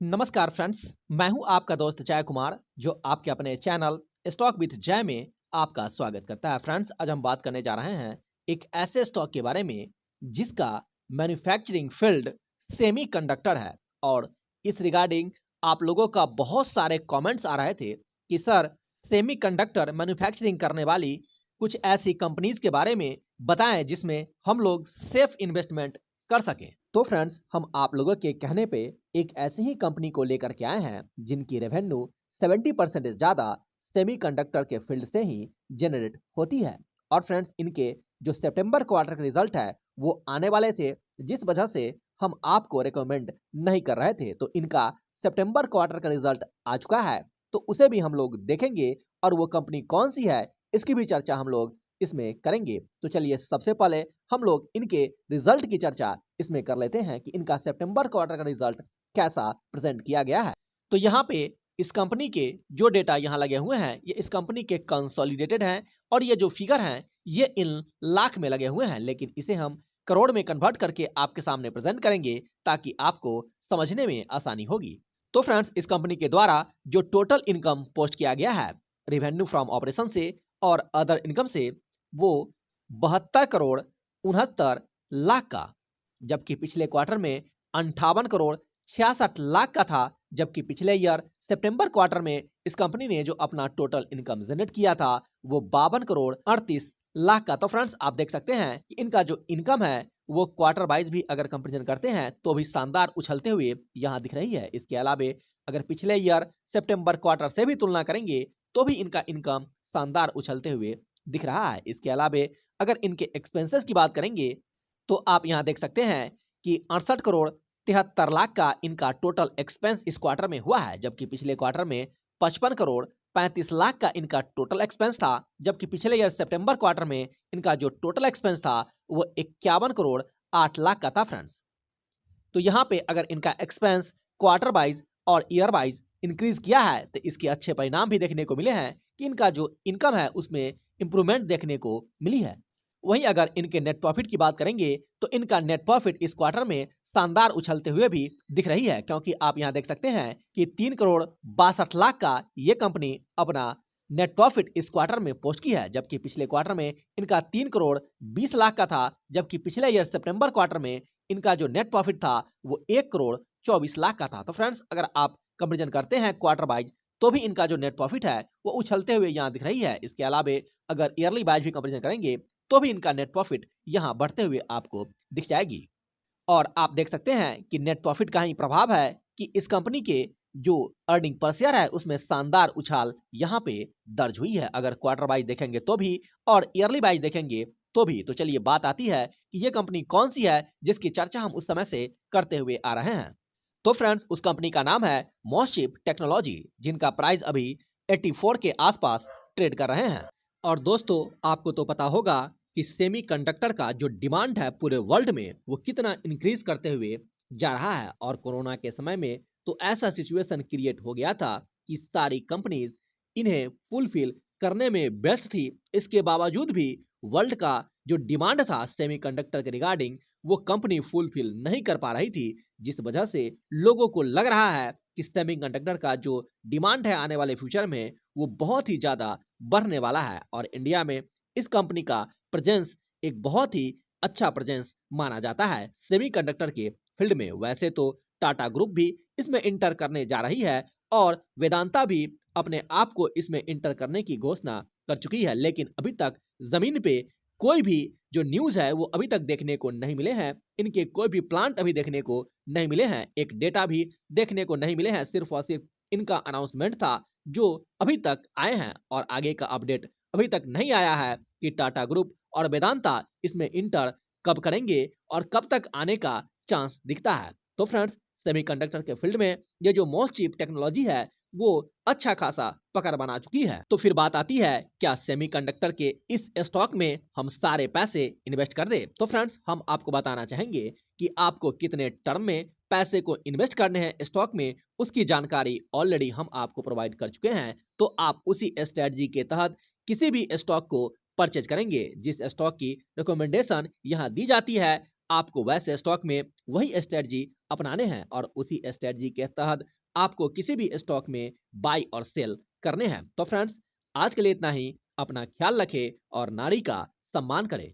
नमस्कार फ्रेंड्स, मैं हूं आपका दोस्त जय कुमार जो आपके अपने चैनल स्टॉक विद जय में आपका स्वागत करता है। फ्रेंड्स, आज हम बात करने जा रहे हैं एक ऐसे स्टॉक के बारे में जिसका मैन्युफैक्चरिंग फील्ड सेमीकंडक्टर है। और इस रिगार्डिंग आप लोगों का बहुत सारे कमेंट्स आ रहे थे कि सर, सेमीकंडक्टर मैन्युफैक्चरिंग करने वाली कुछ ऐसी कंपनीज के बारे में बताएं जिसमें हम लोग सेफ इन्वेस्टमेंट कर सकें। तो फ्रेंड्स, हम आप लोगों के कहने पे एक ऐसी ही कंपनी को लेकर के आए हैं जिनकी रेवेन्यू 70% से ज़्यादा सेमीकंडक्टर के फील्ड से ही जनरेट होती है। और फ्रेंड्स, इनके जो सितंबर क्वार्टर के रिजल्ट है वो आने वाले थे, जिस वजह से हम आपको रिकमेंड नहीं कर रहे थे। तो इनका सितंबर क्वार्टर का रिजल्ट आ चुका है, तो उसे भी हम लोग देखेंगे और वो कंपनी कौन सी है इसकी भी चर्चा हम लोग इसमें करेंगे। तो चलिए, सबसे पहले हम लोग इनके रिजल्ट की चर्चा इसमें कर लेते हैं कि इनका सितंबर क्वार्टर का रिजल्ट कैसा प्रेजेंट किया गया है। तो यहाँ पे इस कंपनी के जो डेटा यहाँ लगे हुए हैं ये इस कंपनी के कंसोलिडेटेड हैं, और ये जो फिगर हैं ये इन लाख में लगे हुए हैं, लेकिन इसे हम करोड़ में कन्वर्ट करके आपके सामने प्रेजेंट करेंगे ताकि आपको समझने में आसानी होगी। तो फ्रेंड्स, इस कंपनी के द्वारा जो टोटल इनकम पोस्ट किया गया है रेवेन्यू फ्रॉम ऑपरेशन से और अदर इनकम से, वो 72 करोड़ 69 लाख का, जबकि पिछले क्वार्टर में 58 करोड़ 66 लाख का था। जबकि पिछले ईयर सितंबर क्वार्टर में इस कंपनी ने जो अपना टोटल इनकम जनरेट किया था वो 52 करोड़ 38 लाख का। तो फ्रेंड्स, आप देख सकते हैं कि इनका जो इनकम है वो क्वार्टर वाइज भी अगर कंपेरिजन करते हैं तो भी शानदार उछलते हुए यहाँ दिख रही है। इसके अलावा अगर पिछले ईयर सितंबर क्वार्टर से भी तुलना करेंगे तो भी इनका इनकम शानदार उछलते हुए दिख रहा है। इसके अलावा अगर इनके एक्सपेंसेस की बात करेंगे तो आप यहाँ देख सकते हैं कि 68 करोड़ 73 लाख का इनका टोटल एक्सपेंस इस क्वार्टर में हुआ है, जबकि पिछले क्वार्टर में 55 करोड़ 35 लाख का इनका टोटल एक्सपेंस था। जबकि पिछले ईयर सितंबर क्वार्टर में इनका जो टोटल एक्सपेंस था वो 51 करोड़ 8 लाख का था। फ्रेंड्स, तो यहाँ पे अगर इनका एक्सपेंस क्वार्टर वाइज और ईयर वाइज इंक्रीज किया है तो इसके अच्छे परिणाम भी देखने को मिले हैं कि इनका जो इनकम है उसमें इंप्रूवमेंट देखने को मिली है। वहीं अगर इनके नेट प्रॉफिट की बात करेंगे तो इनका नेट प्रॉफिट इस क्वार्टर में शानदार उछलते हुए भी दिख रही है, क्योंकि आप यहाँ देख सकते हैं कि 3 करोड़ 62 लाख का ये कंपनी अपना नेट प्रॉफिट इस क्वार्टर में पोस्ट की है। जबकि पिछले क्वार्टर में इनका 3 करोड़ 20 लाख का था। जबकि पिछले ईयर सितंबर क्वार्टर में इनका जो नेट प्रॉफिट था वो 1 करोड़ 24 लाख का था। तो फ्रेंड्स, अगर आप कंपेरिजन करते हैं क्वार्टर वाइज तो भी इनका जो नेट प्रॉफिट है वो उछलते हुए यहाँ दिख रही है। इसके अलावा अगर ईयरली वाइज भी कंपेरिजन करेंगे तो भी इनका नेट प्रॉफिट यहाँ बढ़ते हुए आपको दिख जाएगी। और आप देख सकते हैं कि नेट प्रॉफिट का ही प्रभाव है कि इस कंपनी के जो अर्निंग पर शेयर है उसमें शानदार उछाल यहाँ पे दर्ज हुई है, अगर क्वार्टर वाइज देखेंगे तो भी और ईयरली वाइज देखेंगे तो भी। तो चलिए, बात आती है कि ये कंपनी कौन सी है जिसकी चर्चा हम उस समय से करते हुए आ रहे हैं। तो फ्रेंड्स, उस कंपनी का नाम है मॉसचिप टेक्नोलॉजी, जिनका प्राइस अभी 84 के आसपास ट्रेड कर रहे हैं। और दोस्तों, आपको तो पता होगा कि सेमीकंडक्टर का जो डिमांड है पूरे वर्ल्ड में वो कितना इंक्रीज करते हुए जा रहा है। और कोरोना के समय में तो ऐसा सिचुएशन क्रिएट हो गया था कि सारी कंपनीज इन्हें फुलफिल करने में व्यस्त थी। इसके बावजूद भी वर्ल्ड का जो डिमांड था सेमीकंडक्टर के रिगार्डिंग वो कंपनी फुलफिल नहीं कर पा रही थी, जिस वजह से लोगों को लग रहा है कि सेमीकंडक्टर का जो डिमांड है आने वाले फ्यूचर में वो बहुत ही ज्यादा बढ़ने वाला है। और इंडिया में इस कंपनी का प्रेजेंस एक बहुत ही अच्छा प्रेजेंस माना जाता है सेमीकंडक्टर के फील्ड में। वैसे तो टाटा ग्रुप भी इसमें इंटर करने जा रही है और वेदांता भी अपने आप को इसमें इंटर करने की घोषणा कर चुकी है, लेकिन अभी तक जमीन पे कोई भी जो न्यूज है वो अभी तक देखने को नहीं मिले हैं। इनके कोई भी प्लांट अभी देखने को नहीं मिले हैं, एक डेटा भी देखने को नहीं मिले हैं। सिर्फ और सिर्फ इनका अनाउंसमेंट था जो अभी तक आए हैं, और आगे का अपडेट अभी तक नहीं आया है कि टाटा ग्रुप और वेदांता इसमें इंटर कब करेंगे और कब तक आने का चांस दिखता है। तो फ्रेंड्स, सेमीकंडक्टर के फील्ड में ये जो मॉसचिप टेक्नोलॉजी है वो अच्छा खासा पकड़ बना चुकी है। तो फिर बात आती है, क्या सेमीकंडक्टर के इस स्टॉक में हम सारे पैसे इन्वेस्ट कर दे? तो फ्रेंड्स, हम आपको बताना चाहेंगे कि आपको कितने टर्म में पैसे को इन्वेस्ट करने हैं स्टॉक में, उसकी जानकारी ऑलरेडी हम आपको प्रोवाइड कर चुके हैं। तो आप उसी स्ट्रेटजी के तहत किसी भी स्टॉक को परचेज करेंगे। जिस स्टॉक की रिकमेंडेशन यहाँ दी जाती है आपको वैसे स्टॉक में वही स्ट्रेटजी अपनाने हैं और उसी स्ट्रेटजी के तहत आपको किसी भी स्टॉक में बाय और सेल करने हैं। तो फ्रेंड्स, आज के लिए इतना ही। अपना ख्याल रखें और नारी का सम्मान करें।